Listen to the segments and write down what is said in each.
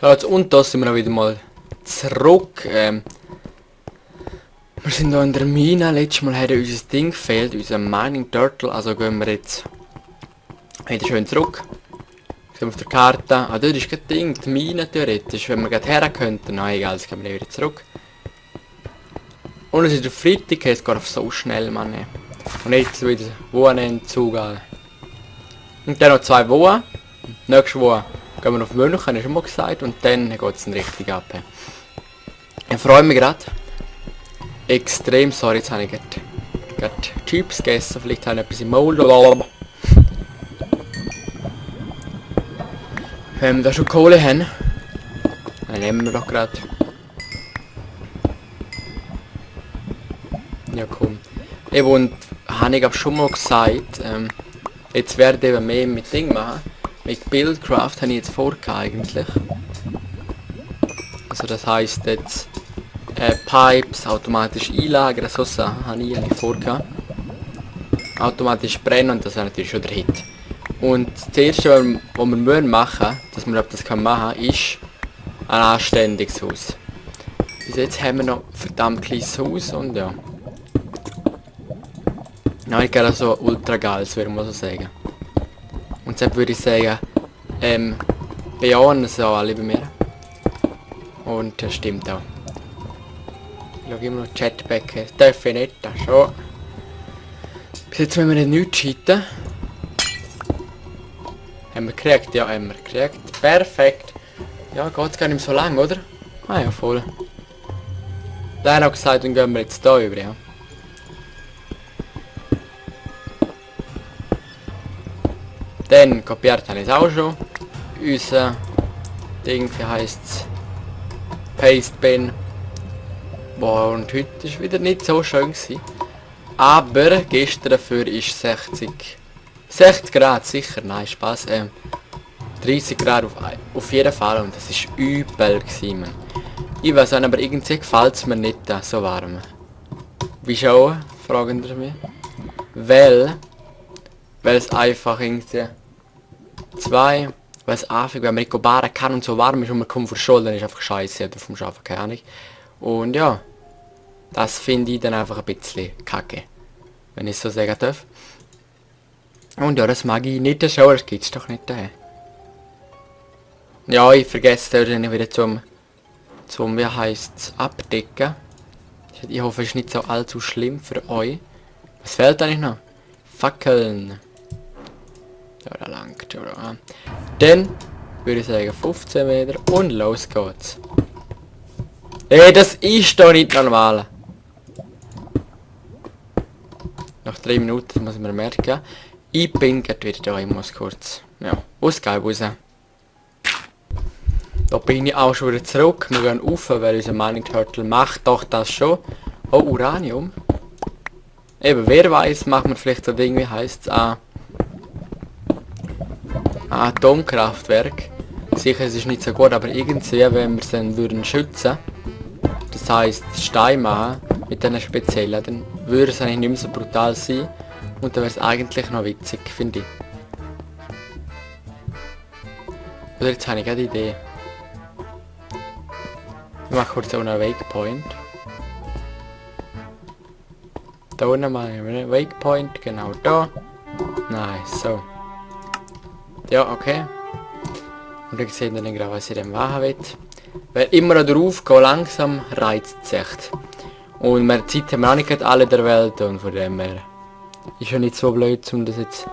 Ja, und da sind wir auch wieder mal zurück. Wir sind hier in der Mine. Letztes Mal hat unser Ding gefehlt, unser Mining Turtle. Also gehen wir jetzt wieder schön zurück. Sind auf der Karte. Ah, dort ist das Ding, die Mine theoretisch. Wenn wir gerade her könnten. Nein, egal, jetzt gehen wir wieder zurück. Und es ist der Freitag, es geht auf so schnell, Mann. Und jetzt wieder Wochenendzug an. Und dann noch 2 Wochen. Nächste Woche gehen wir auf München, habe ich schon mal gesagt. Und dann geht es richtig ab. Ich freue mich gerade. Extrem, sorry, jetzt habe ich gerade Chips gegessen. Vielleicht habe ich etwas im Maul. Wenn wir da schon Kohle haben, dann nehmen wir doch gerade. Ja, komm. Eben, und habe ich schon mal gesagt, jetzt werde ich eben mehr mit Ding machen. Mit Buildcraft habe ich jetzt vorgehabt eigentlich. Also das heisst jetzt Pipes automatisch einlagern, so Sachen habe ich eigentlich vorgehabt. Automatisch brennen, und das wäre natürlich schon der Hit. Und das erste, was wir machen müssen, dass man das machen kann, ist ein anständiges Haus. Bis jetzt haben wir noch ein verdammt kleines Haus und ja. Ja, ich glaube so ultra geil, würde man so sagen. Und deshalb würde ich sagen, bejahen es auch alle bei mir. Und das stimmt auch. Ich schaue immer noch Chatback, das darf ich nicht, das schon. Bis jetzt wollen wir nicht nichts cheaten. Haben wir gekriegt? Ja, haben wir gekriegt. Perfekt. Ja, geht's gar nicht so lang, oder? Ah ja, voll. Der hat auch gesagt, dann gehen wir jetzt da über, ja. Dann kopiert habe ich es auch schon. Unser Ding, wie heisst es? Pastebin. Boah, und heute ist wieder nicht so schön gewesen. Aber gestern dafür ist 60 Grad sicher, nein, Spaß. 30 Grad auf jeden Fall, und das ist übel gewesen, man. Ich weiß nicht, aber irgendwie gefällt es mir nicht so warm. Wieso? Fragen Sie mich. Weil es einfach irgendwie weil es einfach, wenn man nicht baren kann und so warm ist und man kommt von der Schule, dann ist einfach scheiße oder vom Schaffen, keine Ahnung. Und ja, das finde ich dann einfach ein bisschen kacke, wenn ich es so sagen darf. Und ja, das mag ich nicht so, das gibt's doch nicht daher. Ja, ich vergesse dann wieder zum wie heisst's, abdecken. Ich hoffe, es ist nicht so allzu schlimm für euch. Was fehlt eigentlich noch? Fackeln. Ja, da langt schon. Dann würde ich sagen 15 Meter und los geht's. Ey, das ist doch nicht normal. Nach 3 Minuten muss man merken. Ich bin gerade wieder da, ich muss kurz, ja, ausgehen raus. Da bin ich auch schon wieder zurück. Wir gehen rauf, weil unser Mining Turtle macht doch das schon. Oh, Uranium. Eben, wer weiß, macht man vielleicht so Ding, wie heisst es, Atomkraftwerk. Sicher, es ist nicht so gut, aber irgendwie, wenn wir es dann würden schützen, das heisst Stein machen, mit diesen speziellen, dann würde es eigentlich nicht mehr so brutal sein. Und dann wäre es eigentlich noch witzig, finde ich. Oder jetzt habe ich gerade die Idee. Ich mache kurz auch einen Waypoint. Da unten mal einen Waypoint, genau da. Nice, so. Ja, okay. Und dann sehen wir dann gerade, was ich dann machen will. Weil immer drauf gehen, langsam reizt es echt. Und mehr Zeit haben wir auch nicht alle der Welt, und von dem her ist ja nicht so blöd, um das jetzt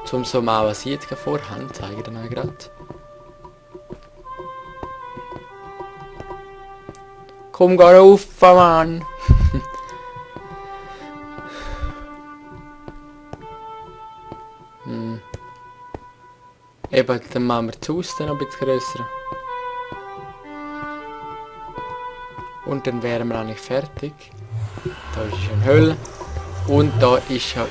so mal, was ich jetzt vorhabe, zeige ich dann auch gerade. Komm, geh rauf, Mann! Eben, dann machen wir das Haus dann noch ein bisschen grösser. Und dann wären wir eigentlich fertig. Da ist eine Höhle. Und da ist ja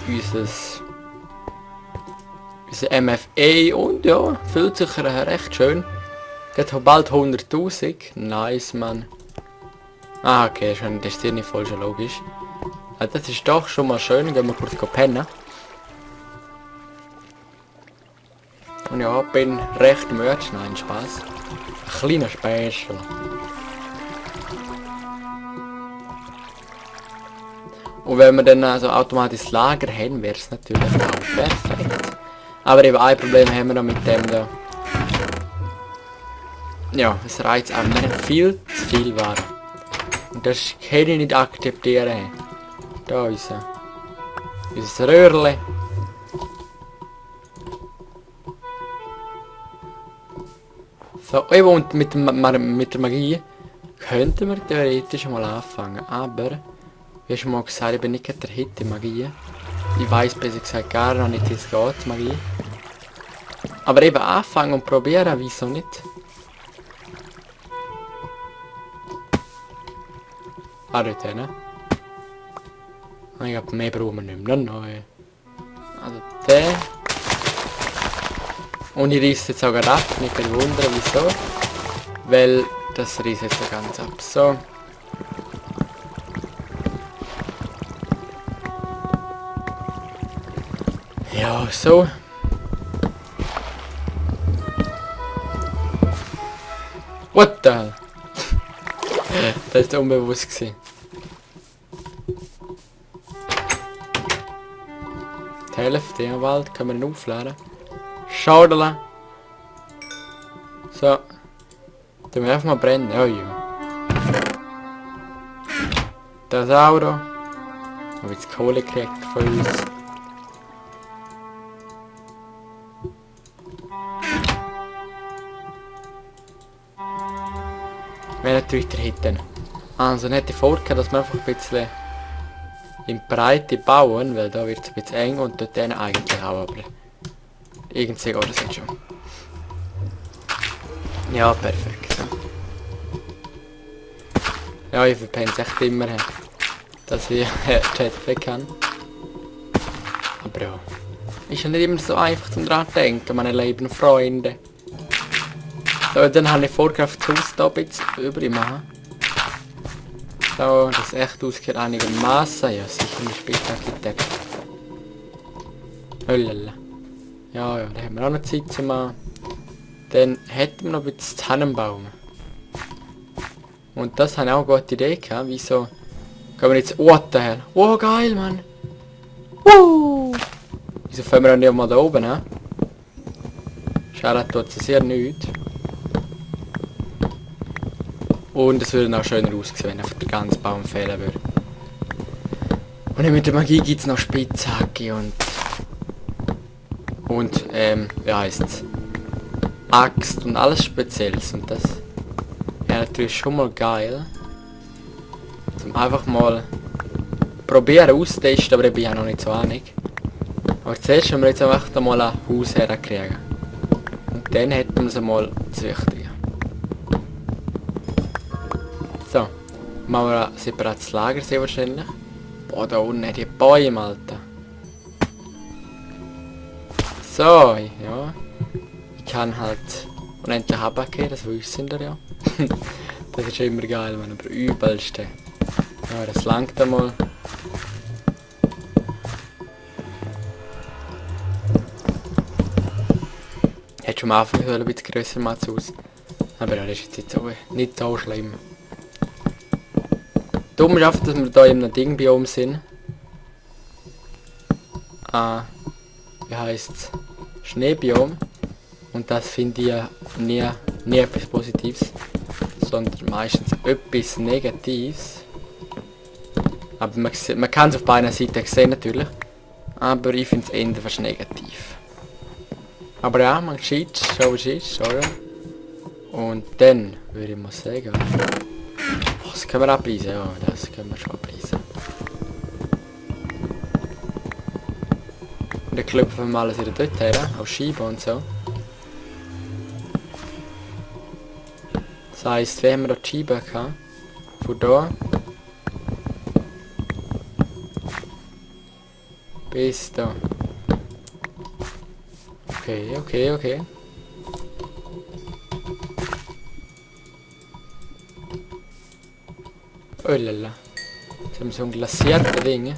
unser MFA. Und ja, fühlt sich recht schön. Geht bald 100.000. Nice, Mann. Ah, okay, schon, das ist hier nicht voll schon logisch. Also das ist doch schon mal schön. Gehen wir kurz pennen. Und ja, bin recht merch. Nein, Spaß. Ein kleiner Special. Und wenn wir dann also automatisch das Lager haben, wäre es natürlich auch perfekt. Aber eben ein Problem haben wir noch mit dem da. Ja, es reizt auch nicht viel zu viel Ware. Und das kann ich nicht akzeptieren. Da unser Röhrle. So, eben und mit der Magie könnten wir theoretisch mal anfangen, aber wie schon mal gesagt, ich bin nicht der Hit in Magie. Ich weiß besser gesagt gar noch nicht, wie es geht, Magie. Aber eben anfangen und probieren, wieso nicht? Ah, dort hin. Ich glaube, mehr brauchen wir nicht mehr. Nein. Also der. Und ich reiße jetzt auch gerade ab, nicht wundern wieso. Weil das reißt jetzt so ganz ab. So. Ja, so. What the hell? Das war unbewusst gewesen. Die Hälfte im Wald können wir aufladen. Schaudeln. So. Tun wir einfach mal brennen. Oh ja. Das Auto. Habe jetzt Kohle gekriegt von uns. Wäre natürlich der Hitten. Also nicht die Vorkehr, dass wir einfach ein bisschen in Breite bauen, weil da wird es ein bisschen eng und dort eigentlich auch, aber irgendwie geht das jetzt schon. Ja, perfekt. Ja, ich verpenne es echt immer, dass ich Jetpack kann. Aber ja, ist ja nicht immer so einfach zum dran denken, meine lieben Freunde. So, dann habe ich vorgehabt, das Haus da ein bisschen übrig machen. So, das echt ausgeht einigermaßen. Ja, sicher ein Spitzenarchitekt. Höllala. Ja, da haben wir auch noch Zeit zu machen. Dann hätten wir noch ein bisschen Tannenbaum. Und das habe ich auch eine gute Idee gehabt. Wieso gehen wir jetzt... What the hell? Oh, geil, Mann! Wieso fangen wir dann nicht mal da oben, ne? Schade, tut es sehr nichts. Und es würde auch schöner aussehen, wenn einfach der ganze Baum fehlen würde. Und mit der Magie gibt es noch Spitzhacke und wie heisst's? Axt und alles Spezielles. Und das wäre natürlich schon mal geil. Zum einfach mal probieren austesten, aber ich bin ja noch nicht so einig. Aber zuerst müssen wir jetzt einfach mal ein Haus herkriegen. Und dann hätten wir es mal züchtigen. So, machen wir ein separates Lager sehr wahrscheinlich. Boah, da unten die Bäume, Alter. So, ja. Ich kann halt unendlich abgehen, das wissen wir ja. Das ist immer geil, man, aber übelste. Ja, das langt einmal. Hätte schon am Anfang ein bisschen grösser machen aus. Aber ja, das ist jetzt nicht so schlimm. Dumm ist einfach, dass wir da in einem Dingbiom sind. Wie heisst's? Schneebiom. Und das finde ich nie etwas Positives, sondern meistens etwas Negatives. Aber man kann es auf beiden Seiten sehen natürlich. Aber ich finde es eher fast negativ. Aber ja, man sieht, so wie es ist, sorry. Und dann würde ich mal sagen... Das können wir abreißen, ja, das können wir schon abreißen. Und dann klopfen wir alles wieder dort her, auf Scheiben und so. Das heisst, wir haben da die Scheiben gehabt. Von da bis da. Okay. Oh lala. Jetzt haben wir so ein glasiertes Ding.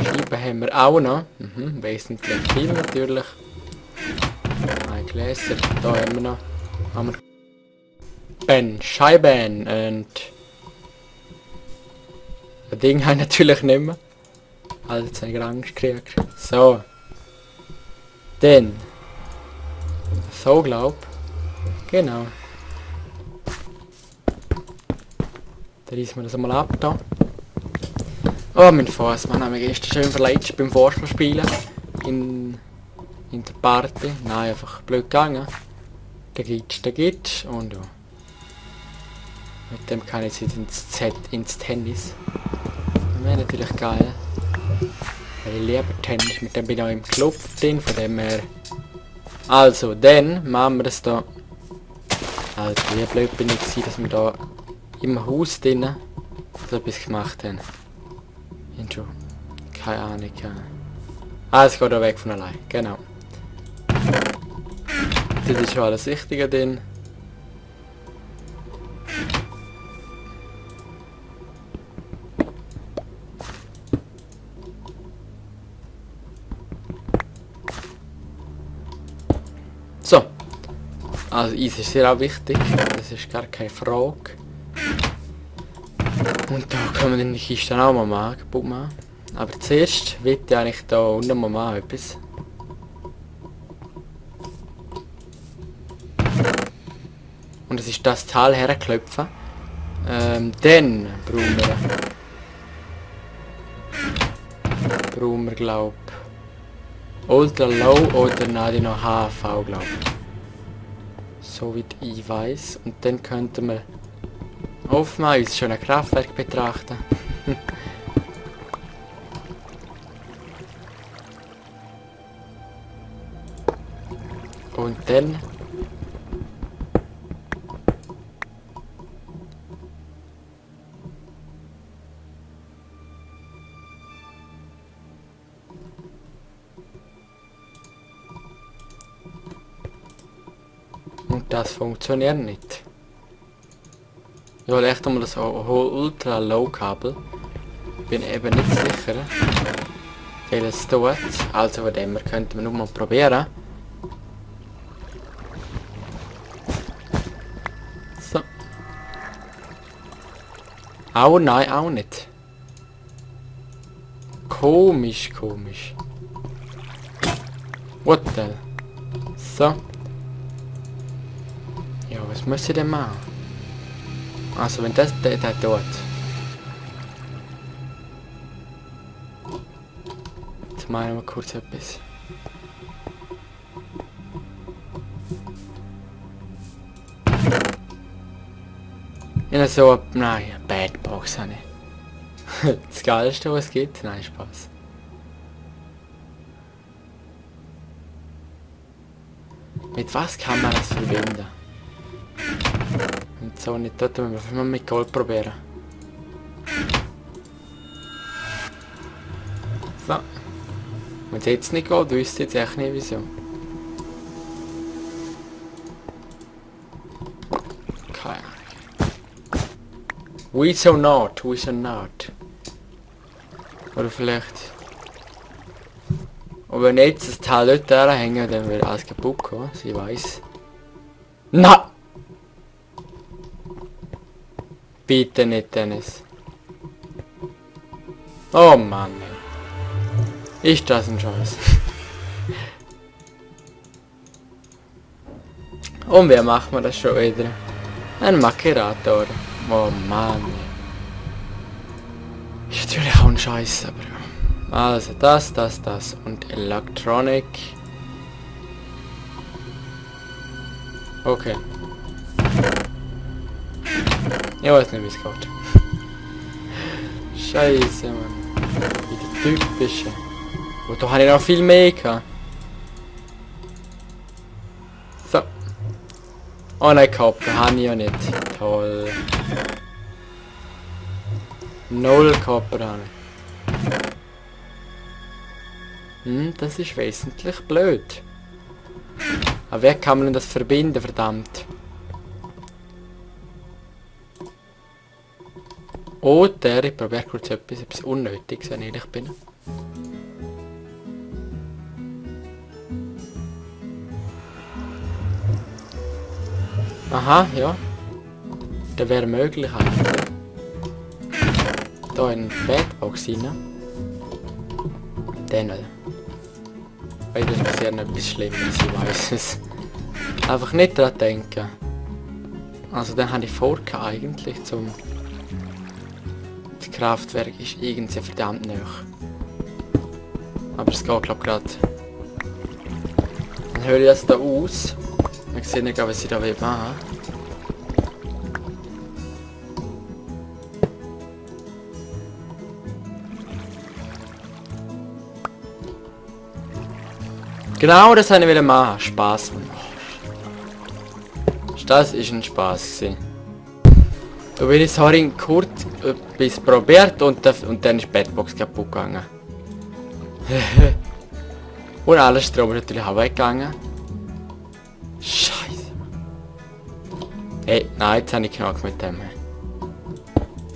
Scheiben haben wir auch noch. Wesentlich viel natürlich. Gläser. Da haben wir noch. Haben wir Ben, Scheiben und das Ding habe ich natürlich nicht mehr. Also jetzt habe ich Angst gekriegt. So. Dann. So glaub. Genau. Dann reißen wir das einmal ab da. Oh mein Fuß, man hat mich gestern schön verletzt beim Fußballspielen. In der Party. Nein, einfach blöd gegangen. Da geht's und ja. Mit dem kann ich jetzt ins Tennis. Das wäre natürlich geil. Weil ich liebe Tennis, mit dem bin ich auch im Club drin, von dem her. Also, dann machen wir das da. Also, wie blöd bin ich gewesen, dass wir da im Haus drinnen so etwas gemacht haben. Schon. Keine Ahnung. Ah, es geht auch weg von allein. Genau. Das ist schon alles Richtige drin. So. Also Eis ist sehr auch wichtig. Das ist gar keine Frage. Und da können wir dann die Kiste auch mal machen. Aber zuerst will ich eigentlich da unten mal machen etwas. Und das ist das Teil herklopfen. Dann brauchen wir glaub Ultra Low oder nein, noch HV glaub. So wie ich weiß. Und dann könnten wir aufmachen, uns schon ein Kraftwerk betrachten. Und dann und das funktioniert nicht. Ich will echt einmal das Ultra Low Kabel. Bin eben nicht sicher, wie es tut. Also von dem her könnten wir nur mal probieren. So. Auch nein, auch nicht. Komisch. What the hell? So. Ja, was muss ich denn machen? Also wenn das der tut. Jetzt machen wir kurz etwas. In so nein, Bad Box habe ich. Das Geilste was es gibt? Nein, Spaß. Mit was kann man das verbinden? Und so nicht, dort müssen wir mit Gold probieren. So. Wenn es jetzt nicht geht, wüsste ich jetzt echt nicht wieso. Keine Ahnung. Wieso not? Oder vielleicht... Und wenn jetzt das Teil dort hängen, dann wird alles kaputt gehen, sie weiß. Na! Bitte nicht, Dennis. Oh Mann. Ist das ein Scheiß. Und wie macht man das schon wieder? Ein Makerator. Oh Mann. Ist natürlich auch ein Scheiß, aber... Also das und Electronic. Okay. Ich weiß nicht, wie es geht. Scheiße, Mann. Wie die typische. Und da habe ich noch viel mehr gehabt. So. Oh nein, Kopper habe ich ja nicht. Toll. 0 Kopper habe ich. Das ist wesentlich blöd. Aber wie kann man denn das verbinden, verdammt? Oder ich probiere kurz etwas Unnötiges, wenn ich ehrlich bin. Aha, ja. Das wäre möglich eigentlich. Da in die Bedbox rein. Dann. Weil das passiert nicht etwas Schlimmes, ich weiß es. Einfach nicht daran denken. Also dann habe ich vor eigentlich zum... Das Kraftwerk ist irgendwie verdammt nah. Aber es geht glaube ich gerade. Dann höre ich das da aus. Dann sehe ich was ich da machen will. Genau das wollte ich machen. Spaß. Das ist ein Spaß gewesen. Da bin ich vorhin kurz etwas probiert und dann ist die Bedbox kaputt gegangen. Und alles Strom ist natürlich auch weggegangen. Scheiße. Hey, nein, jetzt habe ich genug mit dem.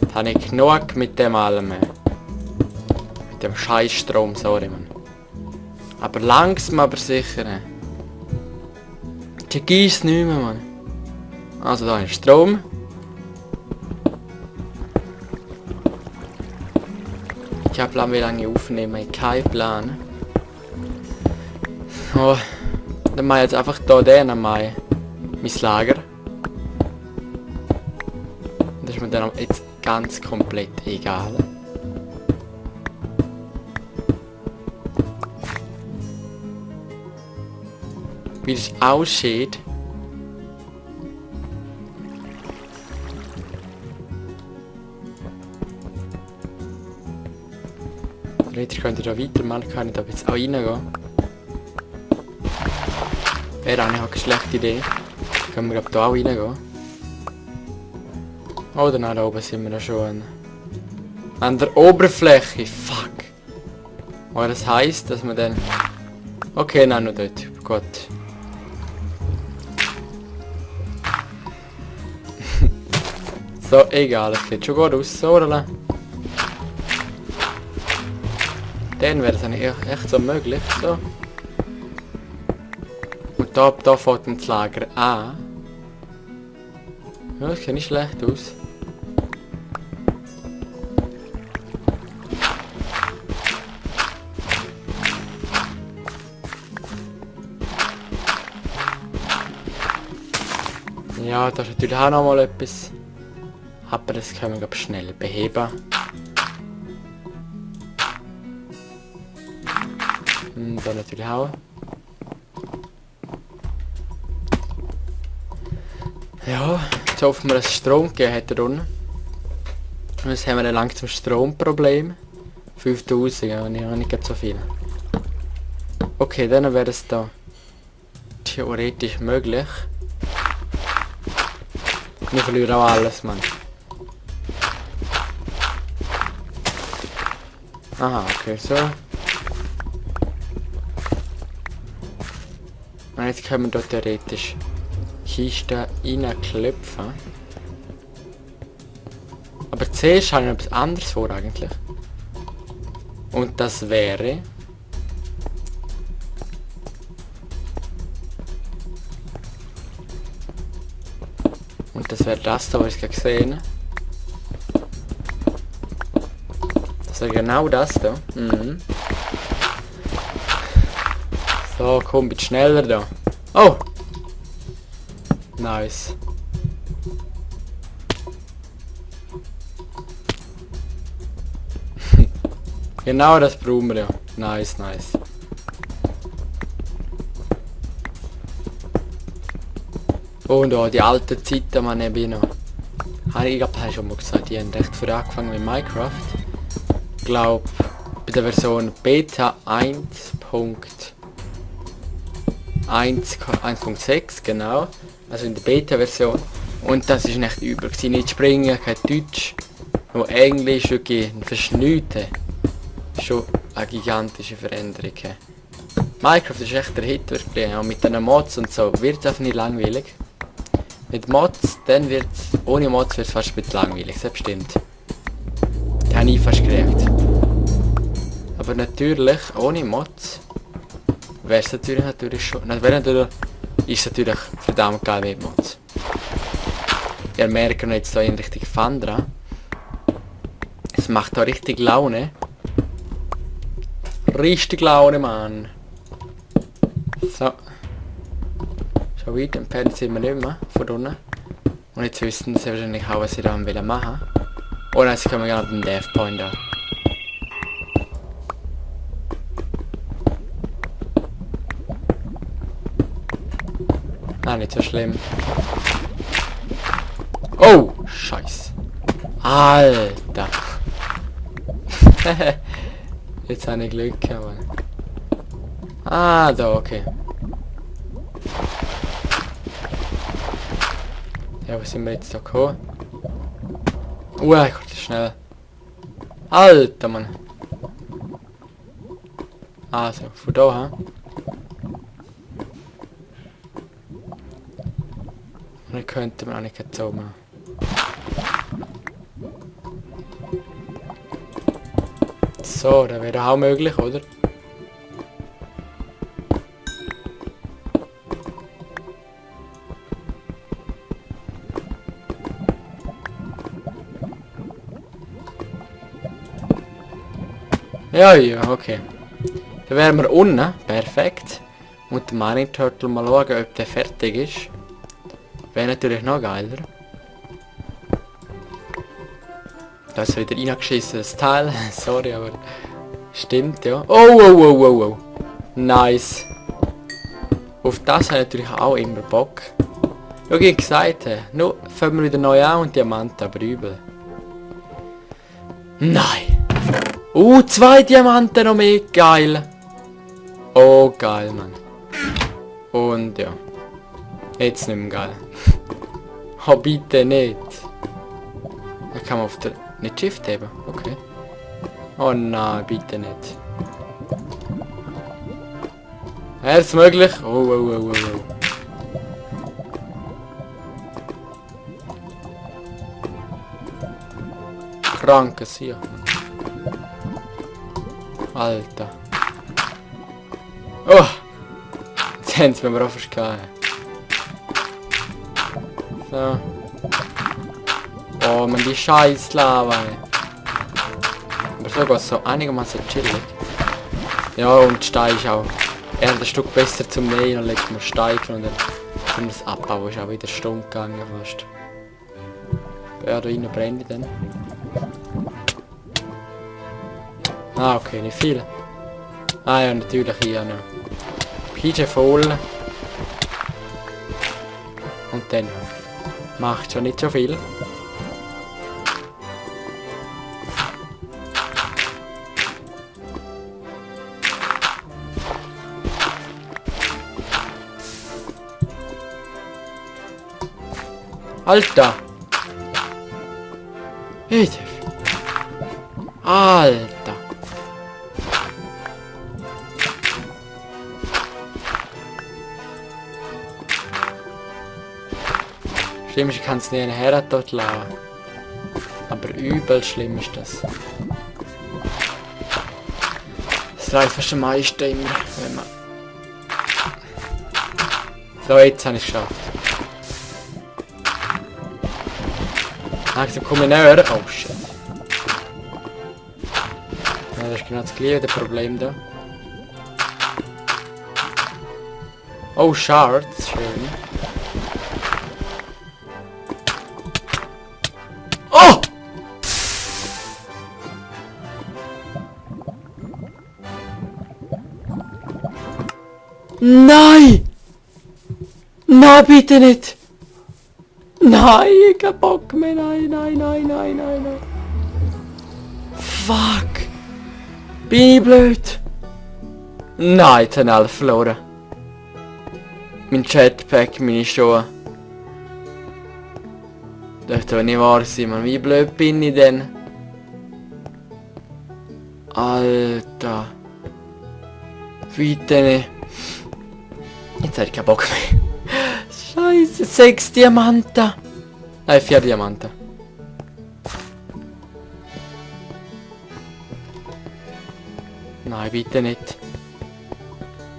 Jetzt habe ich genug mit dem allem. Mit dem scheiß Strom, sorry man. Aber langsam aber sicher. Die gießt nicht mehr, Mann. Also da ist Strom. Ich habe Plan, wie lange ich aufnehme. Ich habe keinen Plan. Oh, dann mache ich jetzt einfach da mein Lager. Das ist mir dann jetzt ganz komplett egal. Wie es aussieht. Theoretisch könnte ich da weitermachen, kann ich da jetzt auch reingehen. Wäre eigentlich auch keine schlechte Idee. Können wir da auch reingehen. Oder nein, da oben sind wir da schon an der Oberfläche. Fuck. Aber das heisst, dass wir dann... Okay, nein, nur dort. Gut. So, egal, es sieht schon gut aus, oder? Dann wäre es eigentlich echt so möglich, so. Und da fängt dann das Lager an. Ja, das sieht nicht schlecht aus. Ja, da ist natürlich auch noch mal etwas. Aber das können wir glaub, schnell beheben. Und da natürlich auch. Ja, jetzt hoffen wir, dass es Strom gegeben hat da unten. Und jetzt haben wir ein langsam Stromproblem. 5000, ja, nicht so viel. Okay, dann wäre es da theoretisch möglich. Wir verlieren auch alles, Mann. Aha, okay, so. Und jetzt können wir dort theoretisch Kisten reinklopfen. Aber zuerst habe ich noch etwas anderes vor eigentlich. Und das wäre... Und das wäre das da, was ich gerade gesehen habe. Das wäre genau das da. Mhm. So, komm, bitte schneller da. Oh! Nice. Genau das brauchen wir ja. Nice, nice. Und auch die alten Zeiten, man habe ich noch. Ich glaube, das habe ich schon mal gesagt, die haben recht früh angefangen mit Minecraft. Ich glaube, bei der Version Beta 1.6, genau. Also in der Beta-Version. Und das ist nicht übel. Nicht springen, kein Deutsch, nur Englisch, wirklich ein Verschnüten. Schon eine gigantische Veränderung. Minecraft ist echt der Hit wirklich. Auch mit den Mods und so wird es einfach nicht langweilig. Mit Mods, dann wird es, ohne Mods wird es fast ein bisschen langweilig, das stimmt. Das habe ich fast gekriegt. Aber natürlich, ohne Mods, wäre es natürlich schon, ist natürlich verdammt geil mit Mods. Der merkt jetzt da in Richtung Fandra. Es macht da richtig Laune. Richtig Laune, Mann. So. Schon weit entfernt sind wir nicht mehr von unten. Und jetzt wissen sie wahrscheinlich auch, was sie da machen wollen. Oh nein, sie kommen gerne auf den Death Point an. Nein, nicht so schlimm. Oh, Scheiße. Alter. Jetzt habe ich Glück gehabt. Ah, da, okay. Ja, wo sind wir jetzt da gekommen? Gott, schnell. Alter, Mann. Also, von da, ha? Und dann könnte man auch nicht so machen. So, das wäre auch möglich, oder? Ja, ja, okay. Dann wären wir unten, perfekt. Und den Mining Turtle mal schauen, ob der fertig ist. Wäre natürlich noch geiler. Da ist wieder reingeschissenes Teil. Sorry, aber stimmt, ja. Oh. Nice. Auf das habe ich natürlich auch immer Bock. Schau, wie gesagt, nur fangen wir wieder neu an und Diamanten, aber übel. Nein. 2 Diamanten noch mehr. Geil. Oh, geil, Mann. Und ja. Jetzt nicht mehr geil. Oh, bitte nicht. Da kann man auf der... Nicht Shift heben. Okay. Oh nein, bitte nicht. Wäre es möglich? Oh. Krankes hier. Alter. Oh! Jetzt haben sie mir auch verschlagen. So. Oh man, die scheiß Lava. Aber sogar so einigermaßen chillig. Ja, und Stein ist auch eher ein Stück besser zum Nähen. Dann legt man Stein und dann das Abbau ist auch wieder eine Stunde gegangen fast. Ja, da rein brenne ich dann. Ah, okay, nicht viel. Ah ja, natürlich hier noch. PJ voll. Und dann macht schon nicht so viel. Alter! Alter! Schlimm ist, ich kann es nicht her dort lassen. Aber übel schlimm ist das. Das reicht fast am meisten immer, wenn man... So, jetzt habe ich es geschafft. Langsam komme ich näher. Oh shit. Ja, das ist genau das gleiche Problem da. Oh, Shards, schön. Oh! Nein! Nein, bitte nicht! Nein, ich hab Bock mehr, nein. Fuck! Bin ich blöd? Nein, jetzt haben alle verloren. Mein Jetpack, meine Schuhe. Dürfte aber nicht wahr sein, man. Wie blöd bin ich denn? Alter. Bitte nicht. Jetzt hab ich keinen Bock mehr. Scheiße, 6 Diamanten. Nein, 4 Diamanten. Nein, bitte nicht.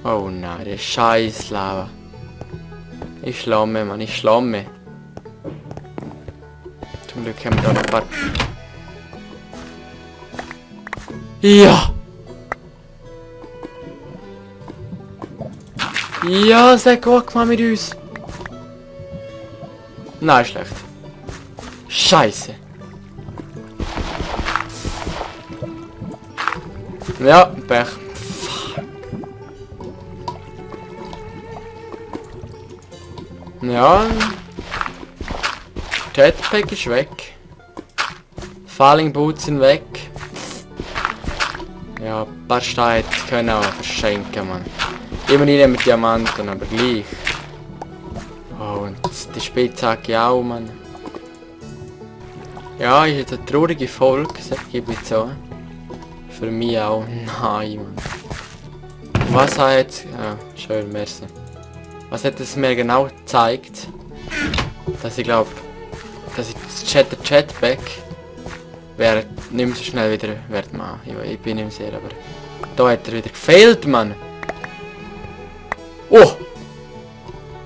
Oh nein, der scheiß Lava. Ich schlamme, Mann, ich schlamme. Zum Glück haben wir da noch ein paar... Ja! Ja, sehr gut gemacht mit uns. Nein, schlecht. Scheiße. Ja, Pech. Fuck. Ja. Jetpack ist weg. Falling Boots sind weg. Ja, ein paar Steine können auch verschenken, man. Immer nicht mit Diamanten, aber gleich. Oh, und die Spitzhacke auch, man. Ja, ist jetzt eine traurige Folge, gebe ich so. Für mich auch. Nein, man. Was hat jetzt... Ja, schön, merci. Was hat es mir genau gezeigt? Dass ich glaube, dass ich das Jetpack wäre nicht mehr so schnell wieder wert machen. Ich bin nicht mehr sehr, aber da hat er wieder gefehlt, Mann. Oh!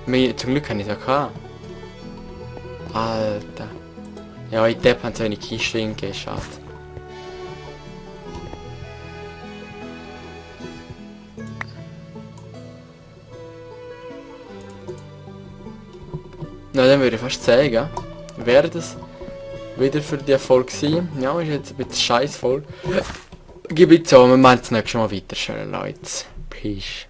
Zum Glück habe ich es auch gehabt. Alter. Ja, ich Depp hat so eine Kiste hingegeben, schade. Na, dann würde ich fast sagen, wäre das wieder für die Erfolg sein. Ja, ist jetzt ein bisschen scheiß voll. Gib ich zu, wir machen das nächste Mal weiter, schöne Leute. Peace.